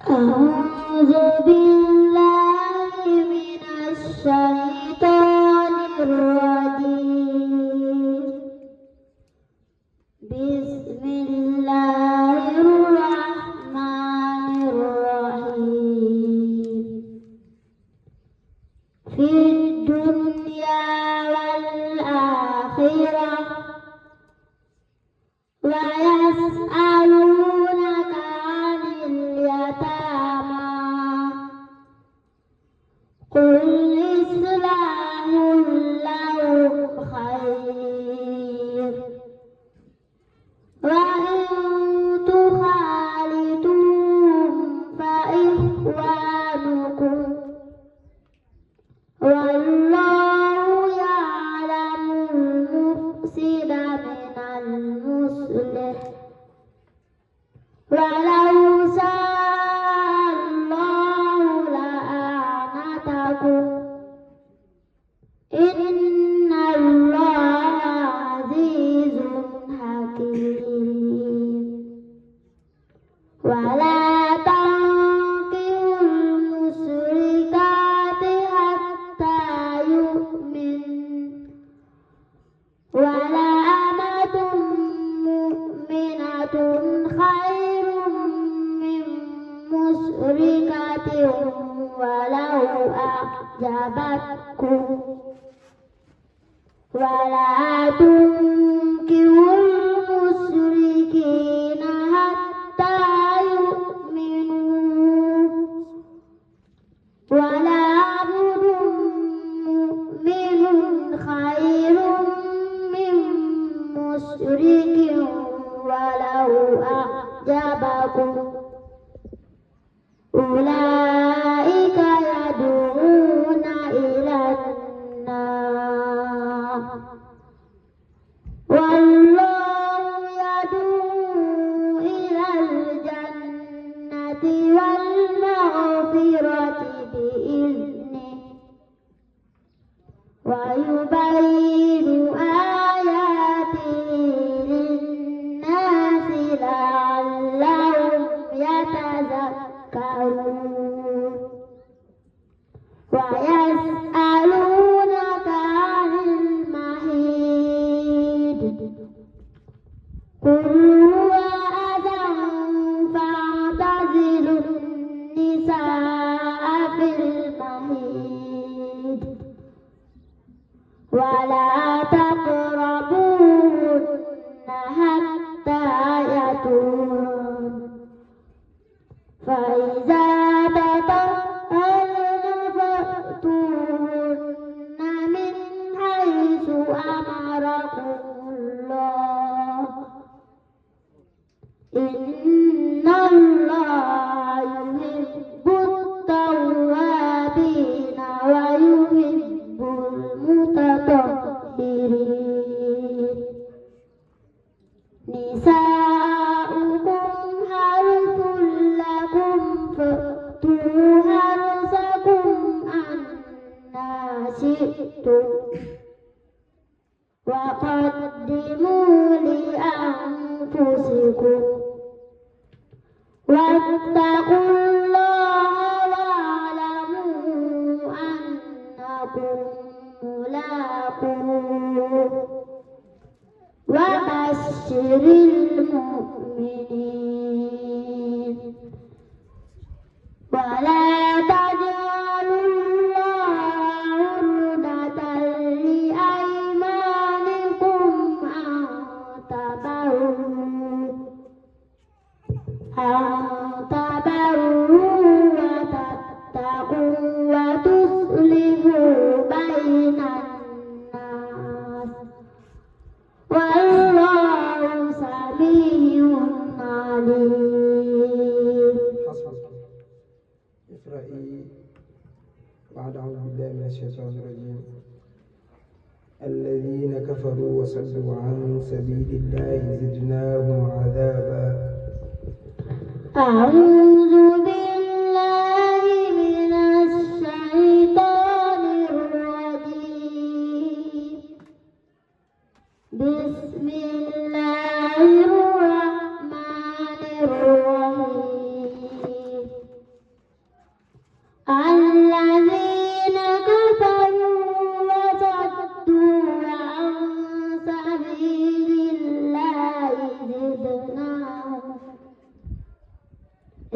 أعوذ بالله من الشيطان الرجيم. بسم الله الرحمن الرحيم. في الدنيا والآخرة ويسألونك عن اليتامى قل إصلاح لهم خير وإن تخالطوهم فإخوانكم والله يعلم المفسد من المصلح ولو شاء الله لأعنتكم إن الله عزيز حكيم. ولا تنكحوا المشركات حتى يؤمنوا ولا أمة مؤمنة خير من مشركة ولو أعجبتكم ولا تنكحوا المشركين حتى يؤمنوا ولا عبد مؤمن خير من مشرك ولو أعجبكم أولئك يدعون إلى النار والله يدعو إلى الجنة والمغفرة بإذنه ويبين آياته للناس لعلهم يتذكرون. ويسألونك عن المحيض قل هو أذى فاعتزلوا النساء في المحيض ولا تقربوهن حتى يطهرن فإذا تطهرن فأتوهن من حيث أمركم الله إن الله يحب التوابين ويحب المتطهرين. نساؤكم حرث لكم فأتوا حرثكم أنى شئتم وقدموا لأنفسكم واتقوا الله واعلموا أنكم ملاقوه وبشر المؤمنين. ولا تجعلوا الله عرضة لأيمانكم أن تبروا وتتقوا وتصلحوا بين الناس والله سميع عليم. اقرأي بعد أعوذ بالله من الشيطان الرجيم. الذين كفروا وصدوا عن سبيل الله زدناهم عذابا. أعوذ بالله من الشيطان الرجيم. بسم الله الرحمن الرحيم.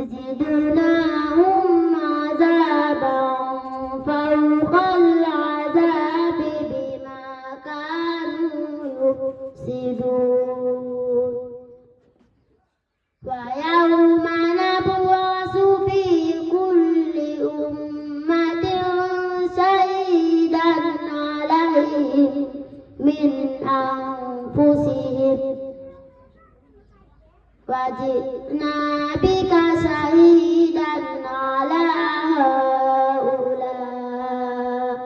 زدناهم عذابا فوق العذاب بما كانوا يفسدون ويوم نبعث في كل أمة شهيدا عليهم من أنفسهم وجئنا بك شهيدا على هؤلاء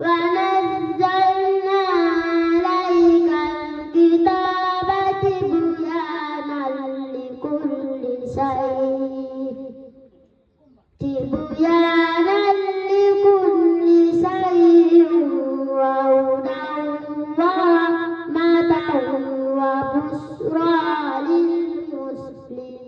ونزلنا عليك الكتاب تبيانا لكل شيء وهدى ورحمة وبشرى للمسلمين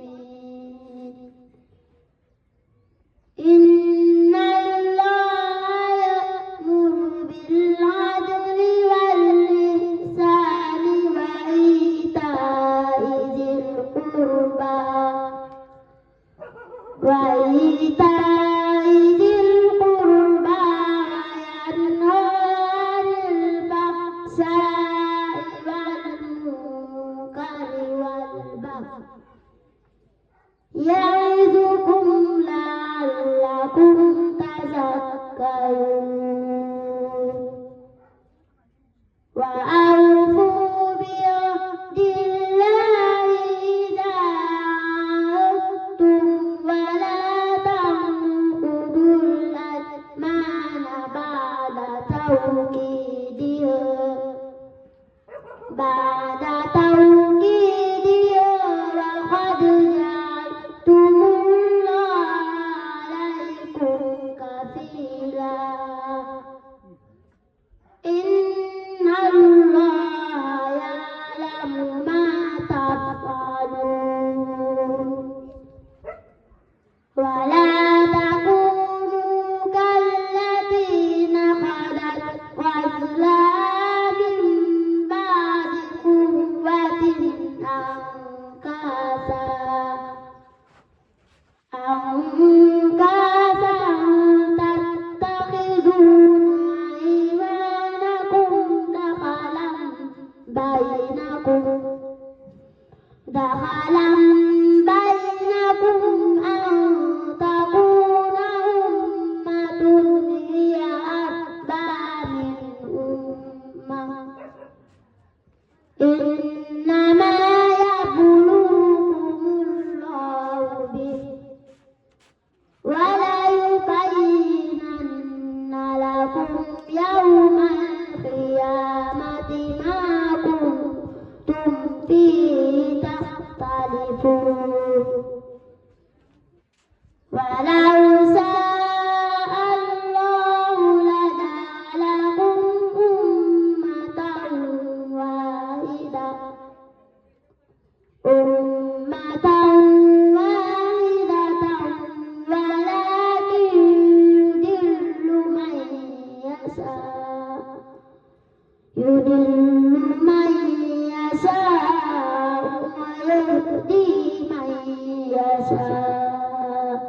إن الله يأمر بالعدل والإحسان وإيتاء ذي القربى وينهى عن الفحشاء والمنكر والبغي يعظكم لعلكم تذكرون وأوفوا بعهد الله إذا عاهدتم ولا تنقضوا الأيمان بعد توكيدها وقد جعلتم الله عليكم كفيلا إن الله يعلم ما تفعلون ولا تكونوا كالتي نقضت غزلها من بعد قوة أنكاثا تتخذون أيمانكم دخلا بينكم أن تكون أمة هي أربى من أمة إنما يبلوكم الله به وليبينن لكم يوم القيامة ما كنتم فيه تختلفون ولو شاء الله لجعلكم أمة واحدة ولكن يضل من يشاء ويهدي من يشاء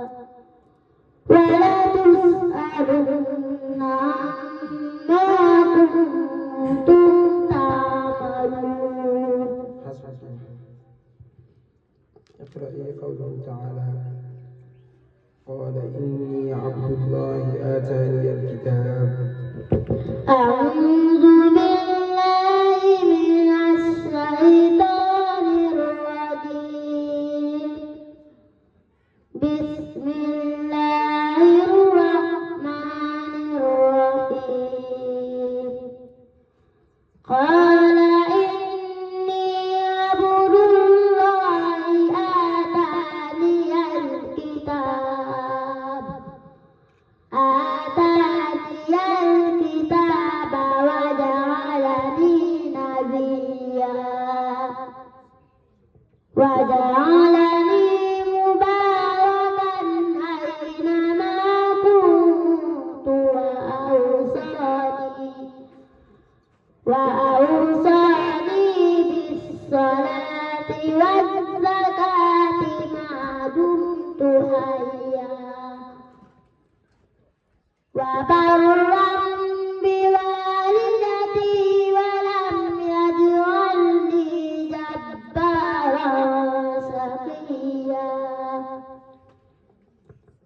ولتسألن عما كنتم تعملون. اقرأي قوله تعالى قال إني عبد الله آتاني الكتاب. أعوذ بالله من الشيطان الرجيم. بسم الله الرحمن الرحيم. قال إني عبد الله آتاني الكتاب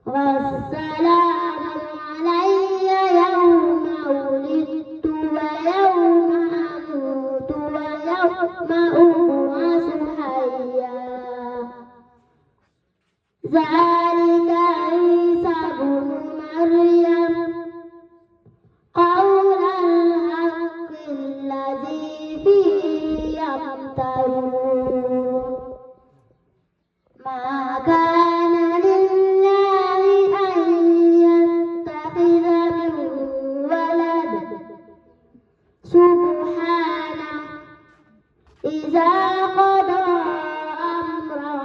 والسلام علي يوم ولدت ويوم أموت ويوم أبعث حيا ذلك عيسى ابن مريم قول الحق الذي فيه يمترون ما كان لله أن يتخذ من ولد سبحانه إذا قضى أمرا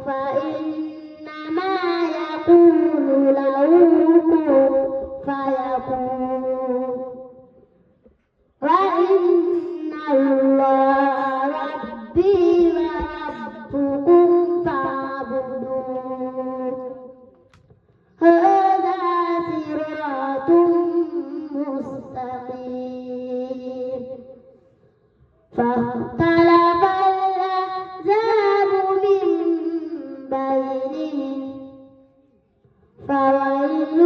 فإنما يقول له كن فيكون وإن الله ربي وربكم فاعبدوه هذا صراط مستقيم فاختلف الأحزاب من بينهم فويل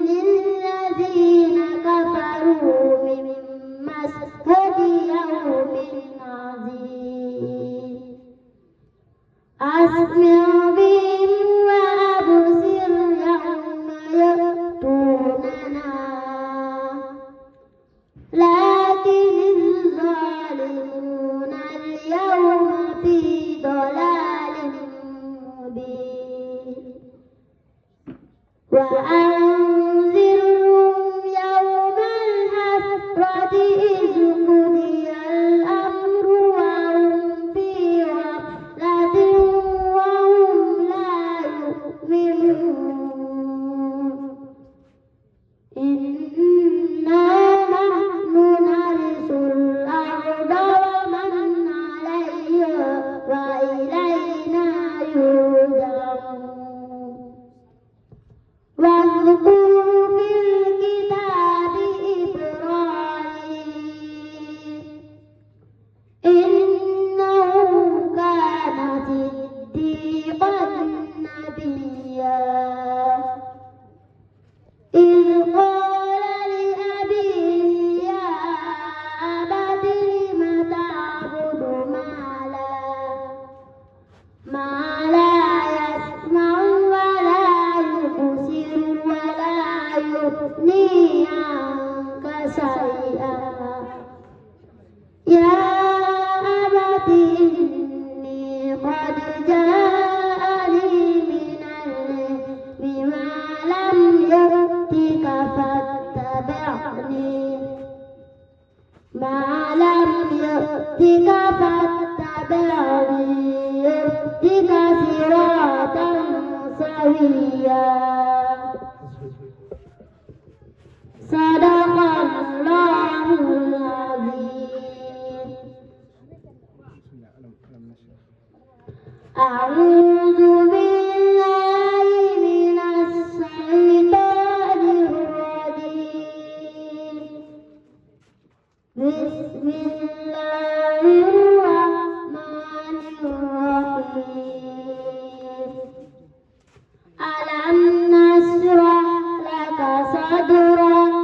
للذين كفروا من مشهد يوم عظيم أسمع بهم وأبصر يوم يأتوننا لكن الظالمون اليوم في ضلال مبين وأنذرهم يوم الحسرة إذ قضي الأمر وهم في غفلة وهم لا يؤمنون إنا نحن نرث الأرض ومن عليها وإلينا يرجعون واذكر في الكتاب إبراهيم إنه كان صديقا نبيا إذ قال لأبيه يا أبت لم تعبد ما لا يسمع ولا يبصر ولا يغني عنك شيئا يا أبت إني قد جاءني من العلم ما لم يؤتك فاتبعني يهدك صراطا سويا صدق الله العظيم. أعوذ بالله من الشيطان الرجيم بسم الله الرحمن الرحيم ألم نشرح لك صدرك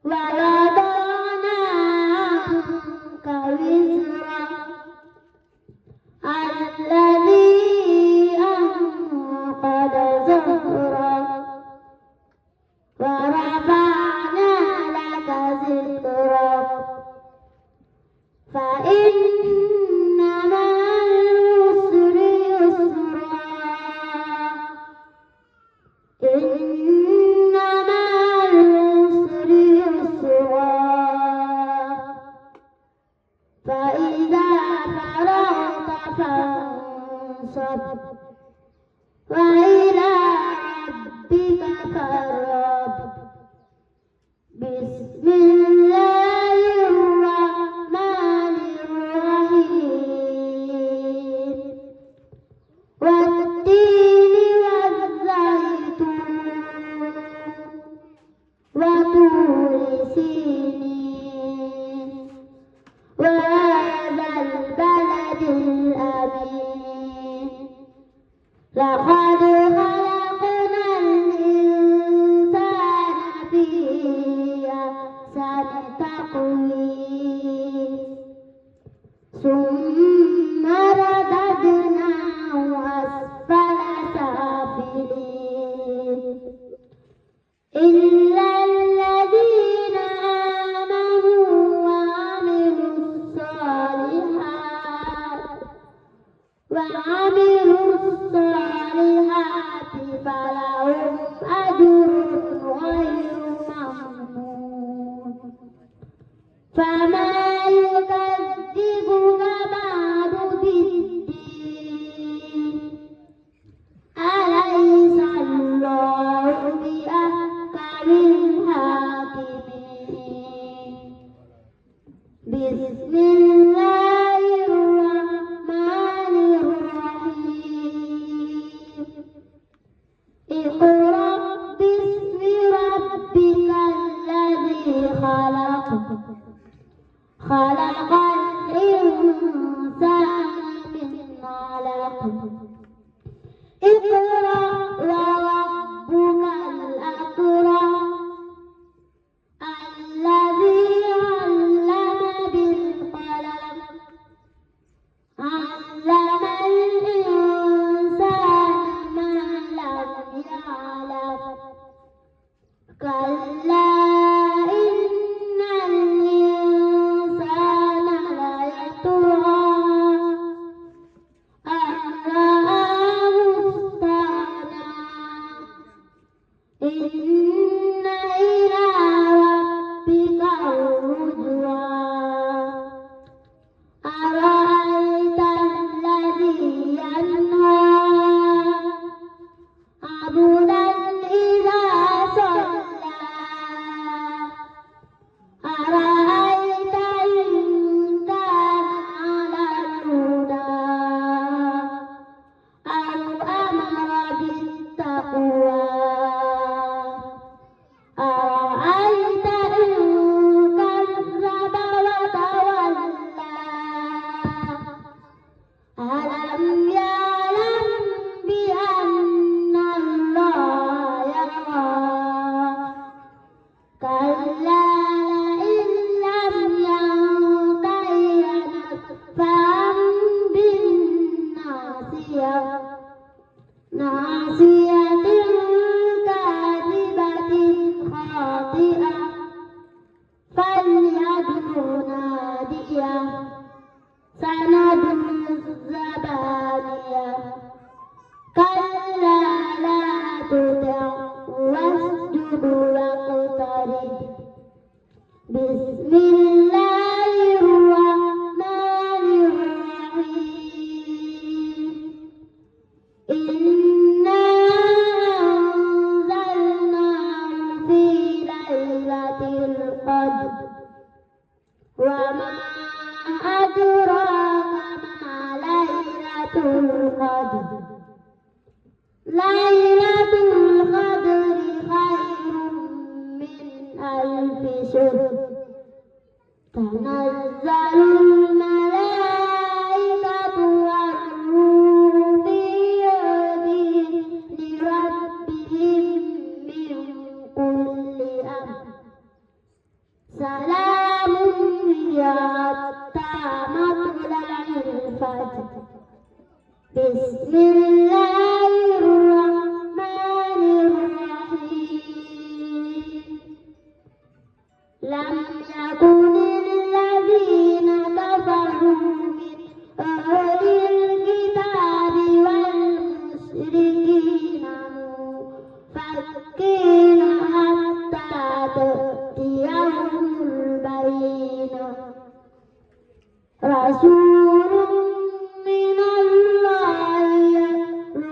ووضعنا عنك وزرك الذي أنقض ظهرك ورفعنا لك ذكرك فإن مع العسر يسرا إن مع العسر يسرا فإذا فرغت فانصب وإلى ربك فارغب بسم الله الرحمن الرحيم والتين والزيتون وطور سينين وهذا البلد الأمين لقد خلقنا وعملوا الصالحات فلهم أجر غير ممنون فما يكذبك بعد بالدين أليس الله بأحكم الحاكمين بسم الله الرحمن الرحيم اقرأ باسم ربك الذي خلق خلق الإنسان من علق اقرأ وربك الأكرم الذي علم بالقلم علم الإنسان ما لم يعلم كلا إن الإنسان ليطغى أن رآه استغنى إن إلى ربك الرجعى أرأيت الذي ينهى عبدا إذا صلى أرأيت إن كان على الهدى أو أمر بالتقوى أرأيت إن كذب وتولى ألم يعلم بأن الله يرى كلا لئن لم ينته لنسفعا بالناصية ناصية كاذبة خاطئة فليدع ناديه سندع الزبانية كلا لا تطع واسجد واقترب بسم الله الرحمن الرحيم إنا أنزلناه في ليلة القدر وما أدراك ما ليلة القدر ليلة القدر خير من ألف شهر تنزل الملائكة والروح فيها بإذن ربهم من كل أمر سلام هي حتى مطلع الفجر بسم الله الرحمن الرحيم لم يكن الذين كفروا من أهل الكتاب والمشركين منفكين حتى تأتيهم البينة رسول من الله يتلو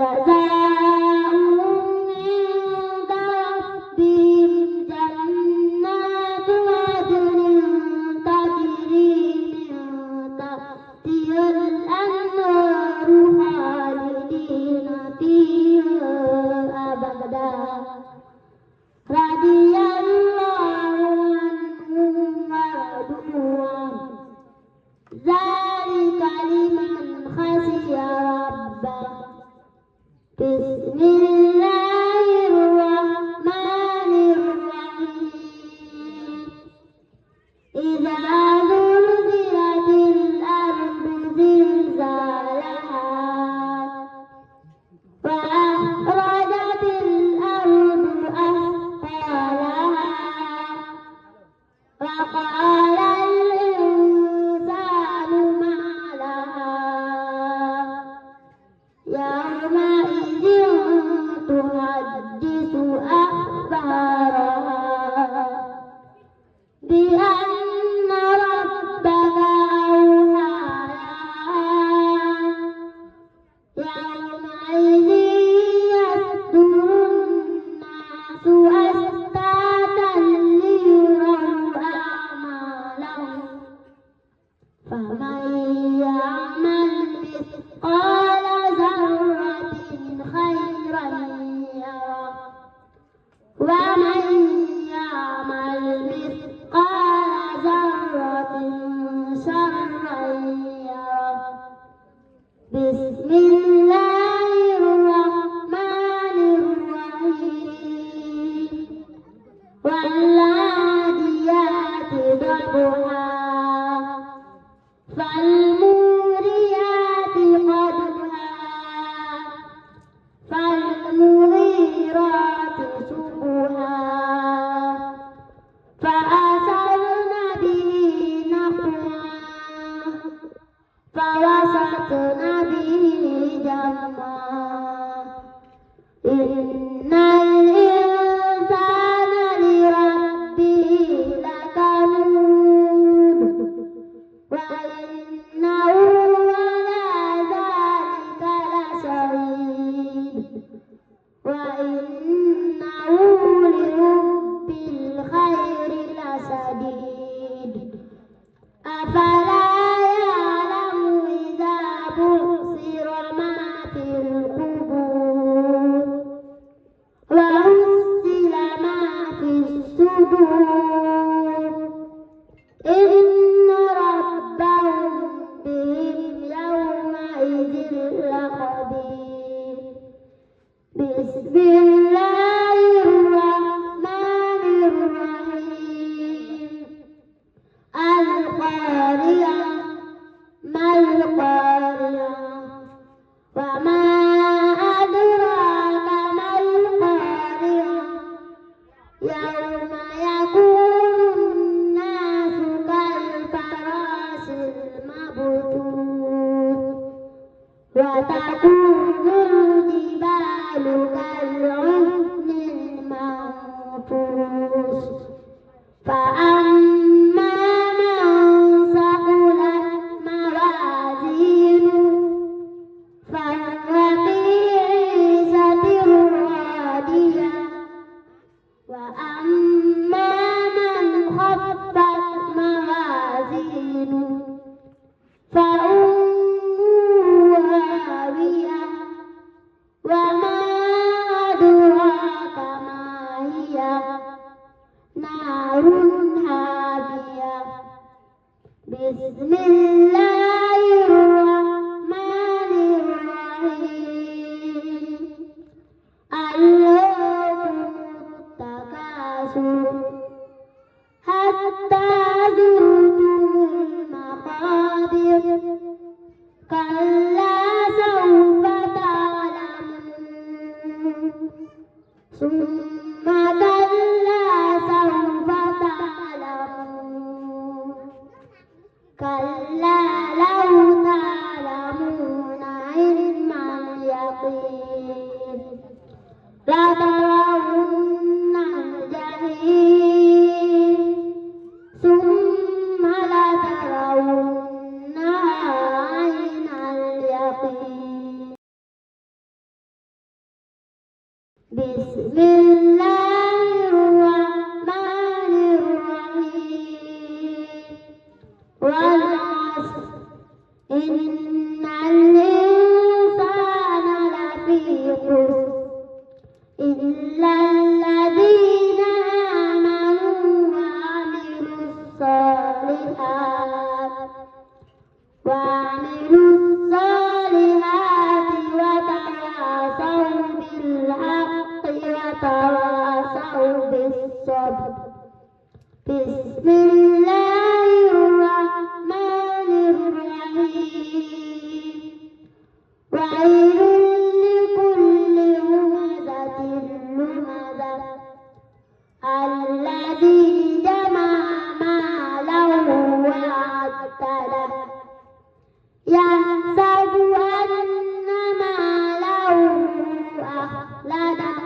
جزاؤهم عند ربهم جنات عدن تجري من تحتها الأنهار خالدين فيها أبدا رضي الله عنهم ورضوا عنه ذلك لمن خشي ربه بسم الله الرحمن الرحيم إذا زلزلت الأرض زلزالها وأخرجت الأرض أثقالها وقال الإنسان ما لها يومئذ تحدث أخبارها بأن ربك أوحى لها يومئذ يصدر الناس أشتاتا ليروا أعمالهم فمن يعمل مثقال ذرة خيرا يره ومن يعمل مثقال ذرة شرا يره بسم الله الرحمن الرحيم والعاديات ضبحا فالموريات قدحا فالمغيرات صبحا فأثرن به نقعا فوسطن به جمعا إن الإنسان لربه لكنود وإنه على ذلك لشهيد وإنه لحب الخير لشديد أفلا يعلم إذا بعثر ما في القبور وحصل ما في الصدور إن ربهم بهم يومئذ لخبير بسم الله الرحمن الرحيم القارعة ما القارعة وما أدراك ما القارعة يوم يكون الناس كالفراش المبثوث وتكون الجبال كالعهن المنفوش فأما من ثقلت موازينه فهو في عيشة راضية وأما من خفت موازينه فأمه هاوية وما أدراك ما هي نار هادية بسم الله الرحمن الرحيم ألهاكم التكاثر حتى زرتم المقابر كلا سوف تعلمون ثم كلا سوف تعلمون كلا لو تعلمون علم اليقين لترون الجحيم ثم لترونها عين اليقين بسم الله الرحمن الرحيم والعصر إن الإنسان لفي خسر إلا الذين آمنوا وعملوا الصالحات وتواصوا بالحق وتواصوا بالصبر بسم الله الرحمن الرحيم ويل لكل همزة لمزة الذي جمع مالا وعدده يحسب أن ماله أخلده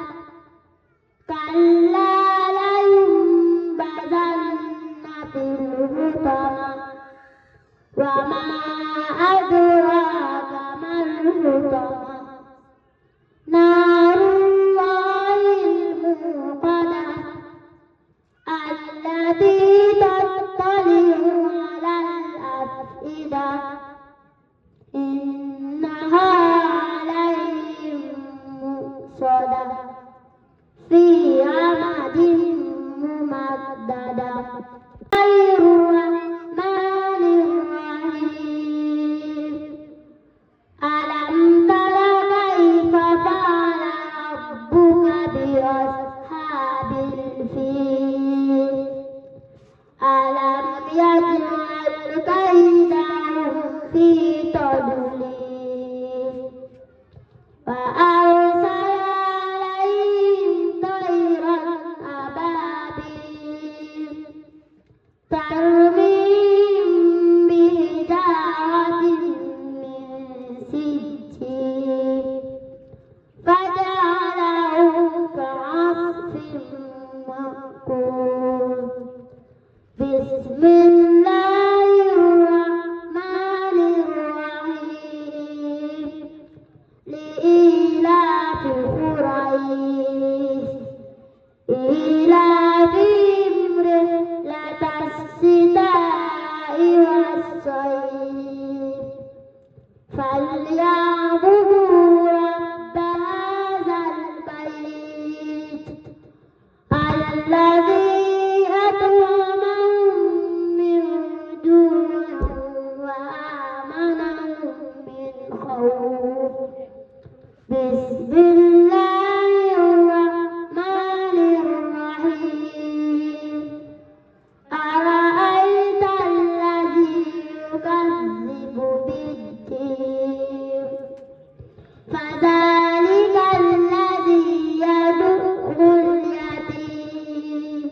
كلا لينبذن في الحطمة وما أدراك ما الحطمة نار الله الموقدة التي تطلع على الأفئدة إنها عليهم مؤصدة في عمد ممددة الرحمن الرحيم ألم تر كيف فعل ربك بأصحاب الفيل ألم يجعل كيدهم في تضليل وأرسل عليهم طيرا أبابيل ترميهم بحجارة من سجيل فجعلهم كعصف مأكول بسم الله الرحمن الرحيم لإيلاف قريش إيلافهم رحلة الشتاء والصيف فليعبدوا رب هذا البيت الذي أطعمهم من جوع وآمنهم من خوف بسم الله الرحمن الرحيم أرأيت الذي يكذب بالدين فذلك الذي يدعو اليتيم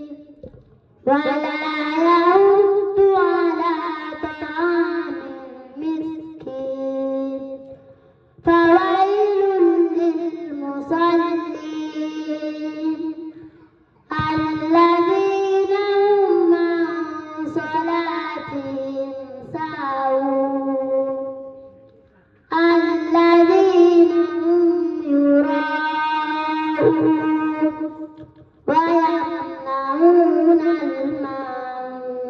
ولا يحض على طعام المسكين فويل للمصلين الذين هم عن صلاتهم ساهون الذين هم يراءون ويمنعون الماعون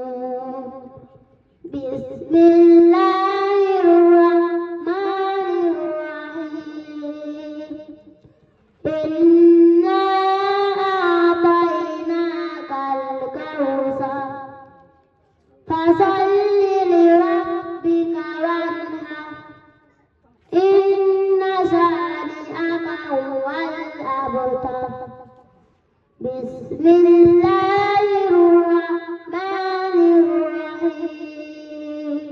بسم الله الرحمن الرحيم إنا أعطيناك الكوثر فصل لربك وانحر إن شانئك هو الأبتر بسم الله الرحمن الرحيم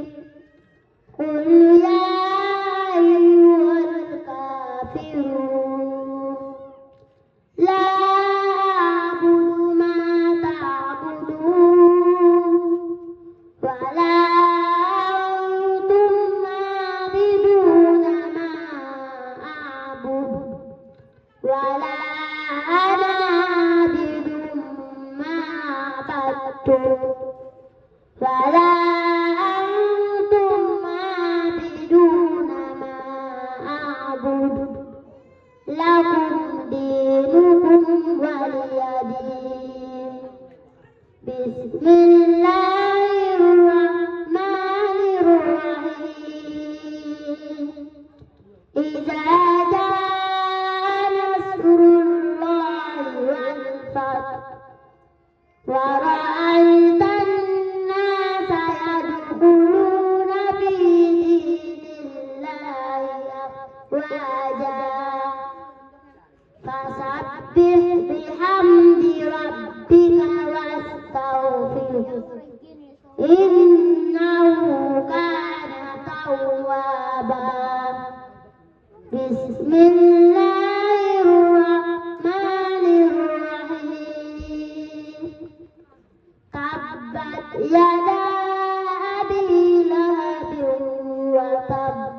رتب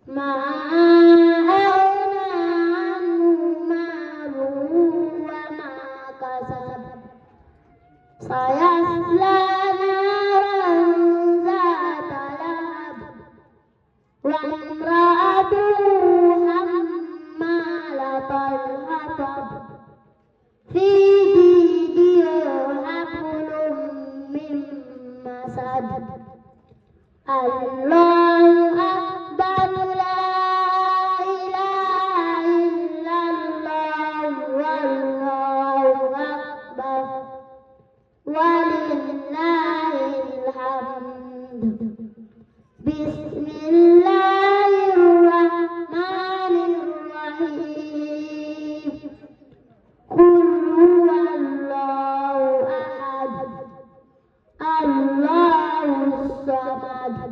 ما أغنى عنه ماله وما كسب سيصلى نارا ذات لهب وامرأته حمالة الحطب في جيدها حبل من مسد الله أكبر لا إله إلا الله والله أكبر ولله الحمد بسم الله الرحمن الرحيم قل هو الله أحد الله الصمد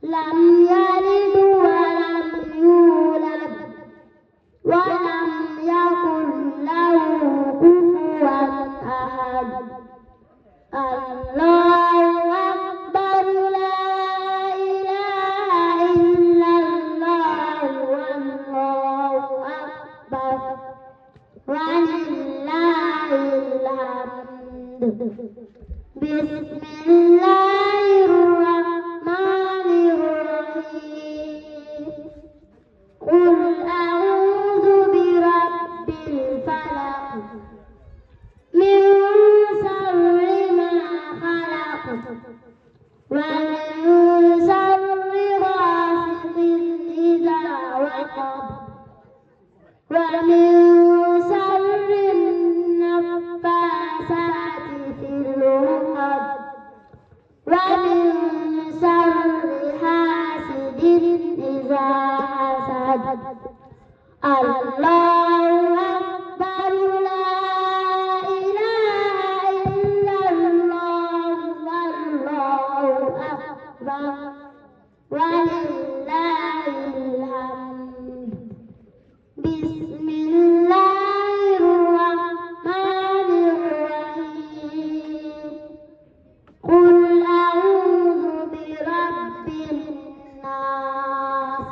لم يلد ولم يولد ولم يكن له كفوا أحد الله أكبر لا إله إلا الله والله أكبر ولله الحمد بسم الله الرحمن الرحيم قل أعوذ برب الفلق من شر ما خلق ومن شر غاسق إذا وقب ومن شر النفاثات في العقد ومن شر حاسد إذا حسد الله أكبر لا إله إلا الله والله أكبر ولله الحمد بسم الله الرحمن الرحيم قل أعوذ برب الناس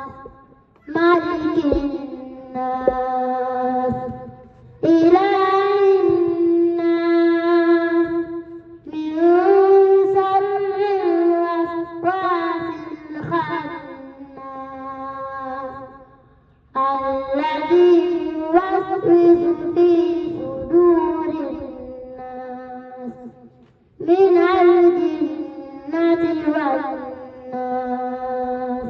ملك الناس إله الناس من شر الوسواس الخناس الذي يوسوس في صدور الناس من الجنة والناس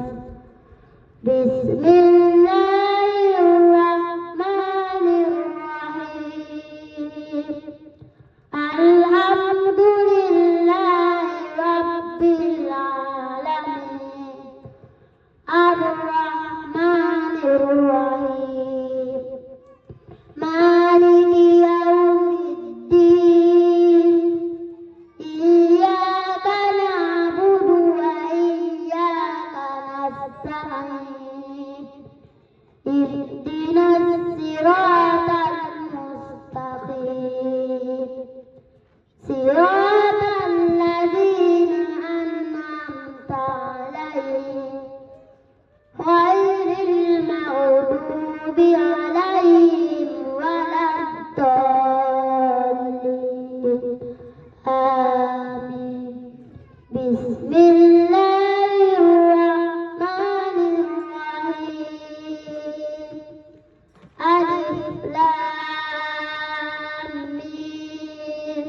بسم الله الرحمن الرحيم الحمد لله رب العالمين الرحمن الرحيم مالك يوم الدين إياك نعبد وإياك نستعين اهدنا الصراط المستقيم صراط الذين أنعمت عليهم غير المغضوب عليهم ولا الضالين آمين بسم الله الرحمن الرحيم ألف لام ميم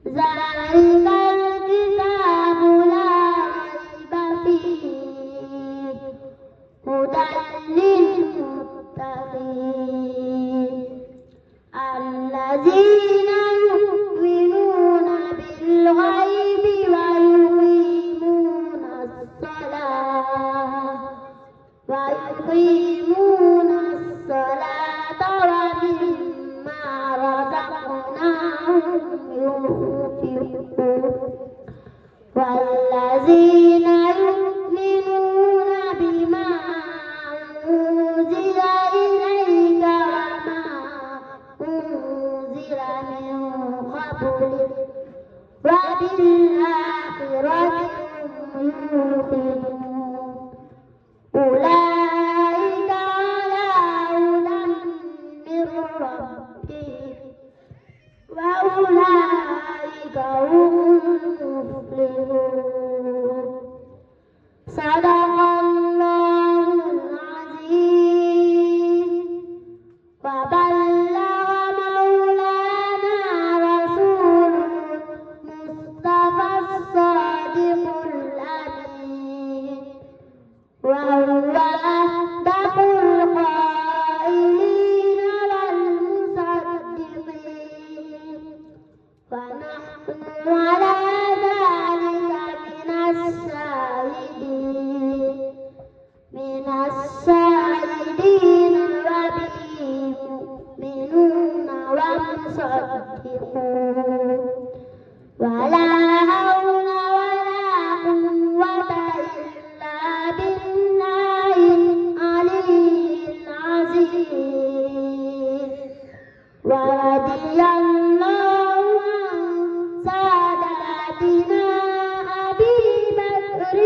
ذلك الكتاب لا ريب فيه هدى للمتقين الذين يؤمنون بالغيب ويقيمون الصلاة ومما رزقناهم ينفقون والذين يؤمنون بما أنزل إليك وما أنزل من قبلك وبالآخرة هم يوقنون أولئك على هدى من ربهم وأولئك هم المفلحون صدق الله العظيم وبلغ مولانا رسول المصطفى الصادق الأمين وهو أصدق القائلين والمصدقين ونحن على ذلك من الشاهدين وبه مؤمنون ومصدقون ولا حول ولا قوة إلا بالله العلي العظيم ورضي الله عن ساداتنا أبي بكر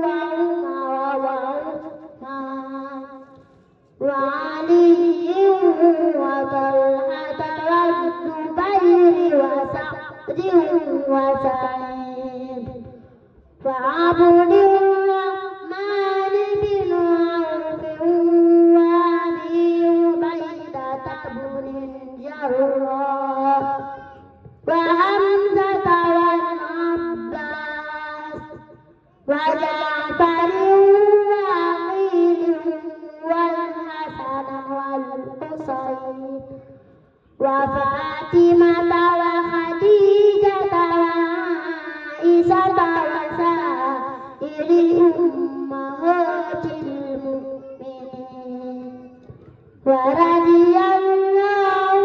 وعمر وعثمان وعلي وطلحة والزبير وسعد وسعيد وعبد الرحمن بن عوف وأبي عبيدة بن الجراح وحمزة والعباس وجعفر وعقيل والحسن والحسين وفاطمة وخديجة وعائشة وسائر أمهات المؤمنين ورضي الله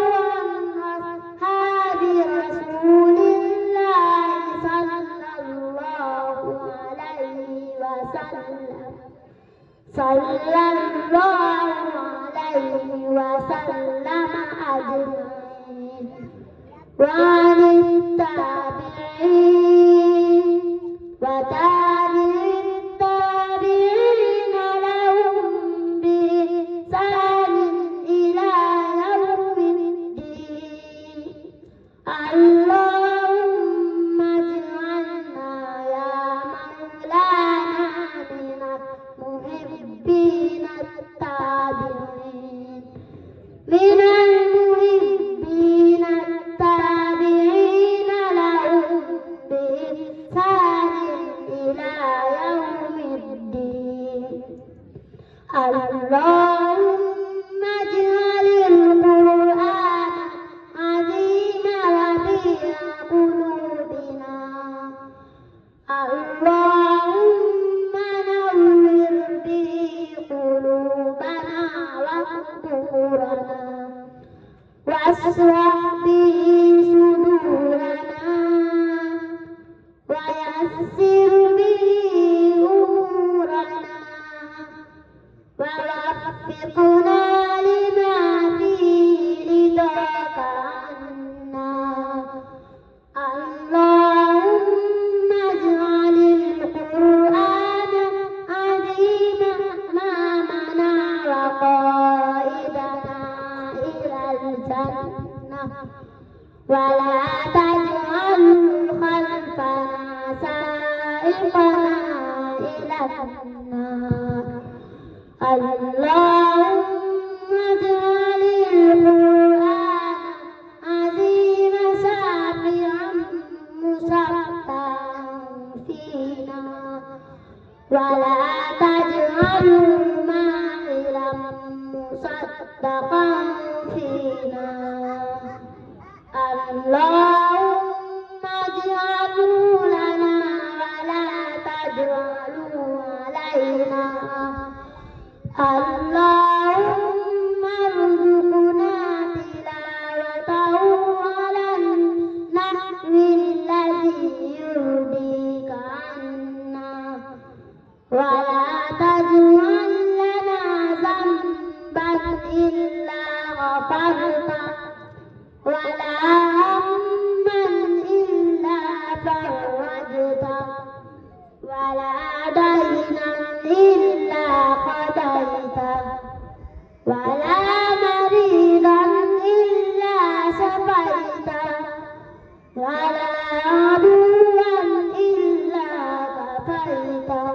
عن أصحاب رسول الله صلى الله عليه وسلم أجمعين وعن التابعين وتابع التابعين لهم بإحسان إلى يوم الدين اللهم اجعلنا يا مولانا من المحبين التابعين من المحبين التابعين لهم بإحسان إلى يوم الدين اللهم اجعل القرآن عظيم ربيع قلوبنا اللهم نور به قلوبنا وقبورنا واشرح به صدورنا ويسر به أمورنا ووفقنا لما فيه رضاك عنا اللهم اجعل القرآن عظيم أمامنا وقائدنا إلى الجنة ولا تجعل خلفنا سائقنا إلى النار اللهم اجعل القرآن عظيم شافعا مشفعا فينا ولا تجعله ماحلا مصدقا فينا اللهم اجعله لنا ولا تجعله علينا اللهم ارزقنا تلاوته على النحو الذي يرضيك عنا ولا تجعل لنا ذنبا إلا غفرته ولا هما إلا فرجته ولا دينا إلا قضيته ولا مريضا إلا شفيته ولا عدوا إلا كفيته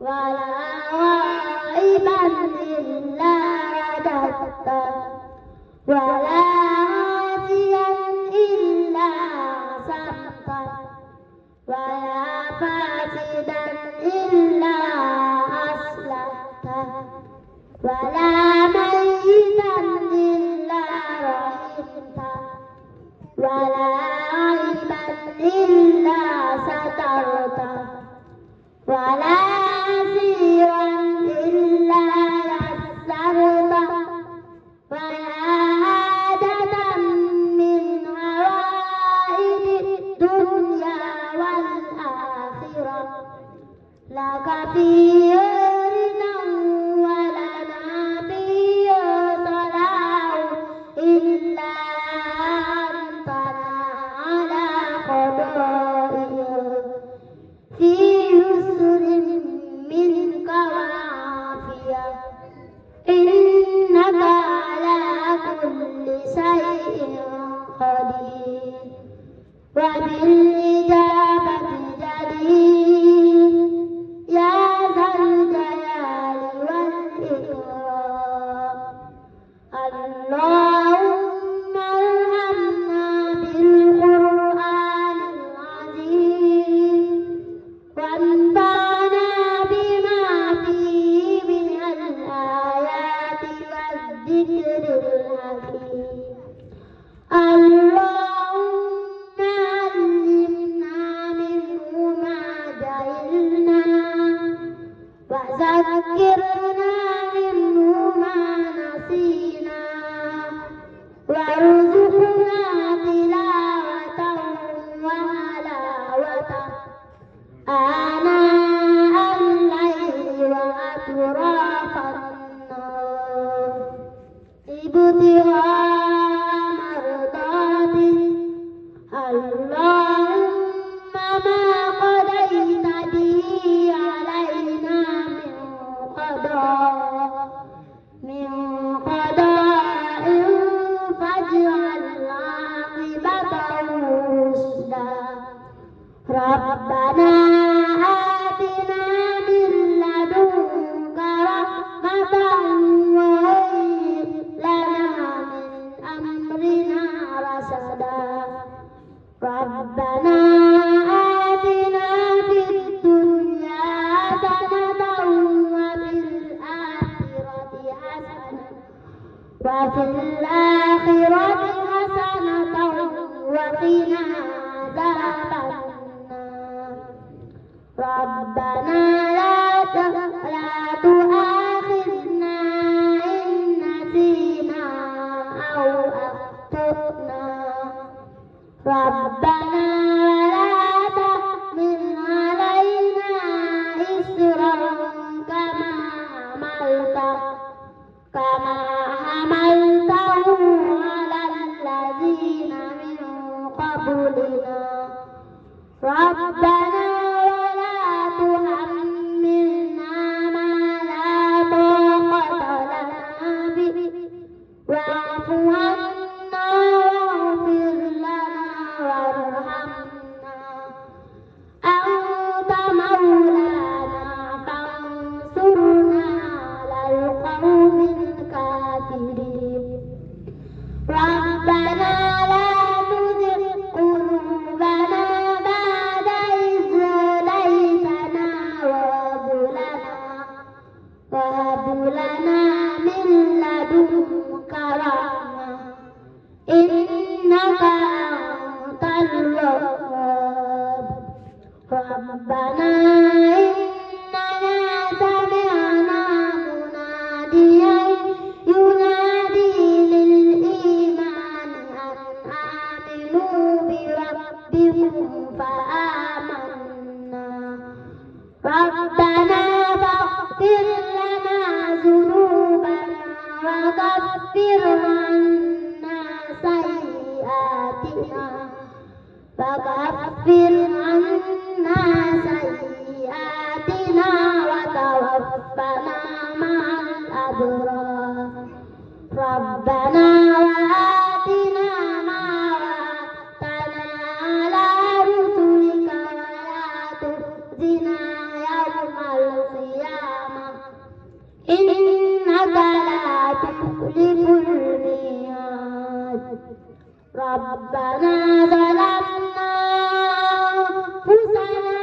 ولا غائبا إلا رددته ولا عاصيا إلا عصمته ولا فاسدا إلا أصلحته ولا ميتا إلا رحمته ولا عيبا إلا سترته ولا عسيرا إلا يسرته ولا حاجة من حوائج الدنيا والآخرة لك فيها رضا ولنا فيها صلاح إلا أنتنا على قضائها في يسر منك وعافية إنك على كل شيء قدير وبالإجابة جدير يا ذا الجلال والإكرام اللهم ارحمنا بالقرآن العظيم وانفعنا بما فيه من الآيات والذكر الحكيم اللهم علمنا منه ما جهلنا وذكرنا منه ما نسينا وارزقنا تلاوته وحلاوته آناء الليل وأطراف النهار ابتغاء مرضاتك اللهم ما قضيت به علينا من قضاء فاجعل عاقبته رشدا ربنا آتنا من لدنك رحمة وهيئ لنا من أمرنا رشدا ربنا آتنا في الدنيا حسنة وفي الآخرة حسنة وقنا عذاب النار ربنا لا تؤاخذنا إن نسينا أو أخطأنا ربنا ولا تحمل علينا إصرا كما حملته على الذين من قبلنا ربنا ولا تحملنا ما لا طاقة لنا به واعف عنا واغفر لنا وارحمنا أنت مولانا فانصرنا على القوم الكافرين ربنا لا تزغ قلوبنا بعد إذ هديتنا وهب لنا من لدنك رحمة إنك أنت الوهاب ربنا إننا سمعنا مناديا ينادي للإيمان أن آمنوا بربكم فآمنا ربنا فاغفر لنا ذنوبنا وكفر عنا سيئاتنا القيامة إنك لا تخلف الميعاد ربنا ظلمنا أنفسنا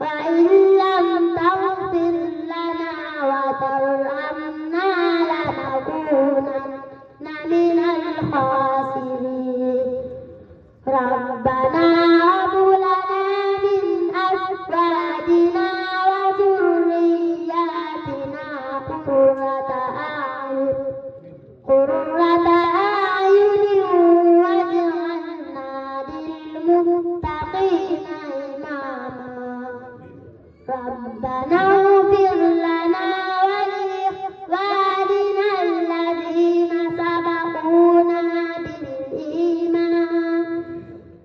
وإن لم تغفر لنا وترحمنا لنكونن من الخاسرين ربنا هب لنا من أزواجنا وذرياتنا قرة أعين واجعلنا للمتقين إماما ربنا اغفر لنا ولإخواننا الذين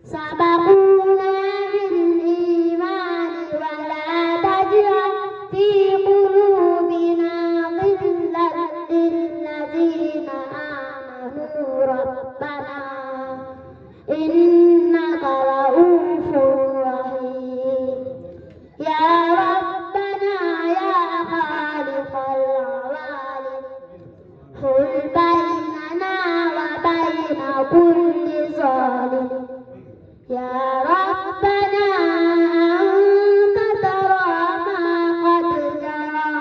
سبقونا بالإيمان ولا تجعل في قلوبنا غلا للذين آمنوا ربنا إنك رؤوف رحيم يا ربنا يا خالق العوالم حل بيننا وبين كل ظالم يا ربنا أنت ترى ما قد جرى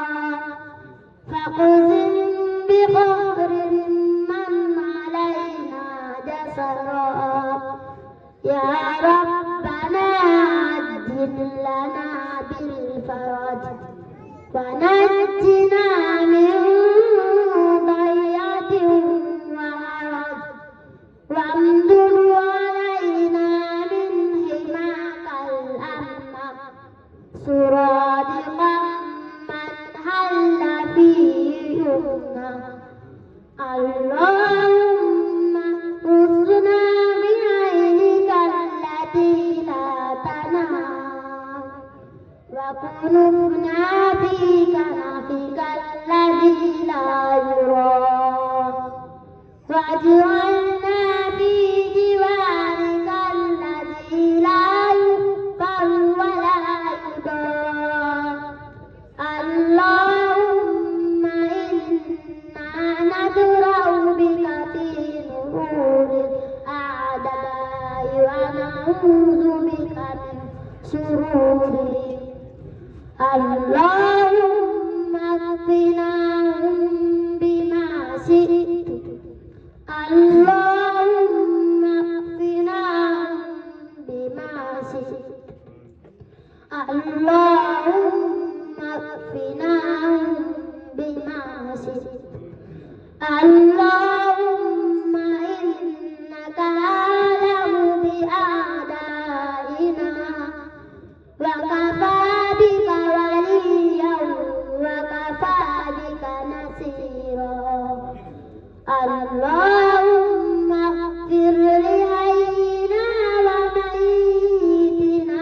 فاقسم بقهر من علينا جسرا يا ربنا عجل لنا بالفرج ونجنا من ضيعة وهرج وامدد علينا من حماك الأمن سرادقا من حل فيه يمنى اللهم رزقنا بعينك التي لا تنام وكنفنا في كنفك الذي لا يرى واجعلنا في جوارك الذي لا يقر ولا يضام اللهم إنا ندرأ بك في نحور الأعداء ونعوذ بك من شرورهم اللهم اكفناهم بما شئت اللهم اكفناهم بما شئت اللهم اكفناهم بما شئت اللهم إنك أعلم بأعدائنا وكفى بك وليا وكفى بك نصيرا اللهم اغفر لحينا وميتنا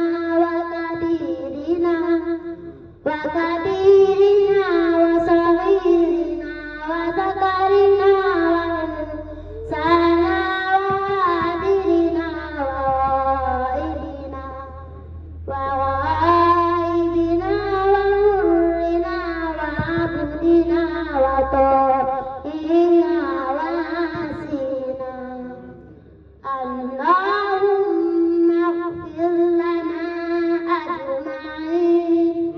وكبيرنا وصغيرنا وذكرنا وأنثانا وحاضرنا وغائبنا وحرنا وعبدنا وطائعنا وعاصينا اللهم اغفر لنا أجمعين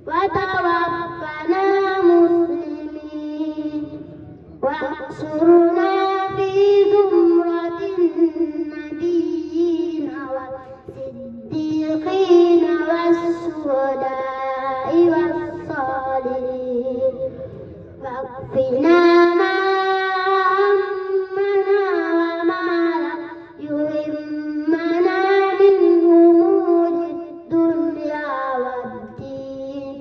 وتوفنا مسلمين واحشرنا في زمرة النبيين والصديقين والشهداء والصالحين واكفنا ما همنا وما لم يهمنا من أمور الدنيا والدين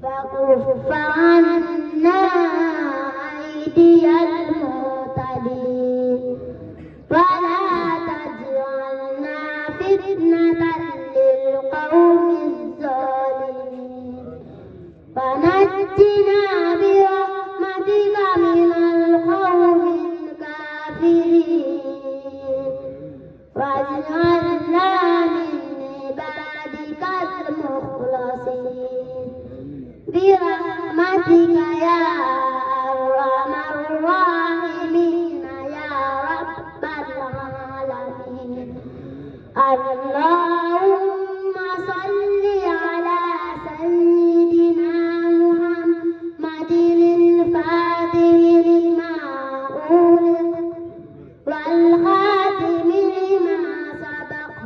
وكف عنا أيدي المعتدين ولا تجعلنا فتنة للقوم الظالمين ونجنا برحمتك من القوم الكافرين واجعلنا من اللهم صل على سيدنا محمد الفاتح لما أغلق والخاتم لما سبق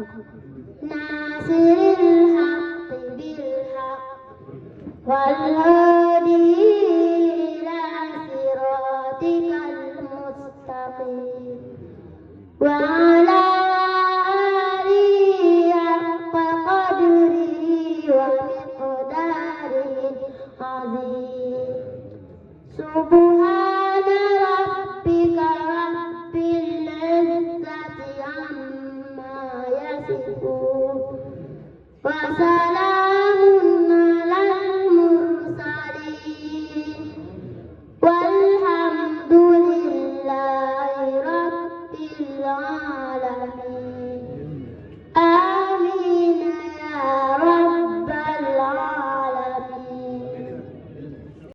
ناصر الحق بالحق والهادي إلى صراطك المستقيم وعلى آله حق قدره ومقداره العظيم سبحان ربك رب العزة عما يصفون وسلام